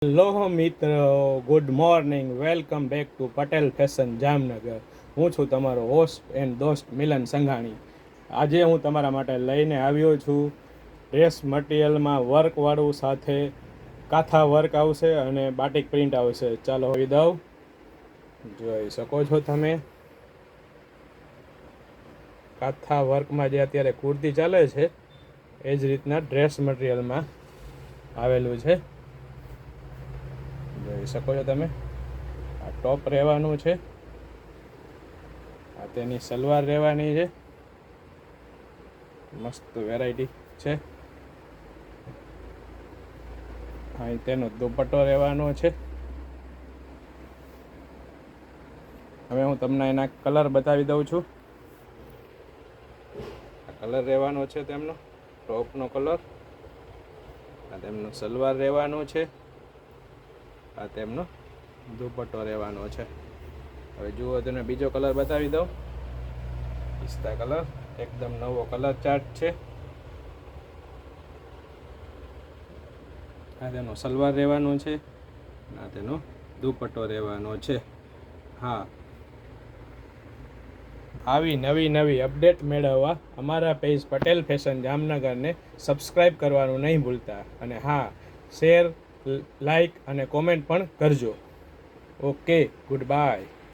Hello મિત્રો, good morning. Welcome back to Patel fashion Jamnagar. હું છું તમારો હોસ્ટ એન્ડ દોસ્ત મિલન સંઘાણી. આજે હું તમારા માટે લઈને આવ્યો છું ડ્રેસ મટીરિયલમાં વર્કવાળું સાથે કાથા વર્ક આવશે અને બાટિક પ્રિન્ટ આવશે. ચાલો હોઈ દઉં, જોઈ શકો છો તમે. કાથા વર્કમાં જે અત્યારે કુર્તી ચાલે છે એ જ રીતના ડ્રેસ મટીરિયલમાં આવેલું છે, જોઈ શકો છો તમે. આ ટોપ રહેવાનું છે, આ તેની સલવાર રહેવાની છે. મસ્ત વેરાયટી છે. હા, તેનો દુપટ્ટો રહેવાનો છે. હવે હું તમને એના કલર બતાવી દઉં છું. આ કલર રહેવાનો છે તેમનો ટોપનો કલર, આ તેમનો સલવાર રહેવાનો છે, આ તેમનો દુપટ્ટો રહેવાનો છે. હવે જુઓ, તેને બીજો કલર બતાવી દઉં. પિસ્તા કલર, એકદમ નવો કલર ચાર્ટ છે. આ તેનો સલવાર રહેવાનો છે, આ તેનો દુપટ્ટો રહેવાનો છે. હા, આવી નવી અપડેટ મેળવવા અમારા પેજ પટેલ ફેશન જામનગરને સબસ્ક્રાઈબ કરવાનું નહીં ભૂલતા. અને હા, શેર, લાઈક અને કોમેન્ટ પણ કરજો. Okay, good bye.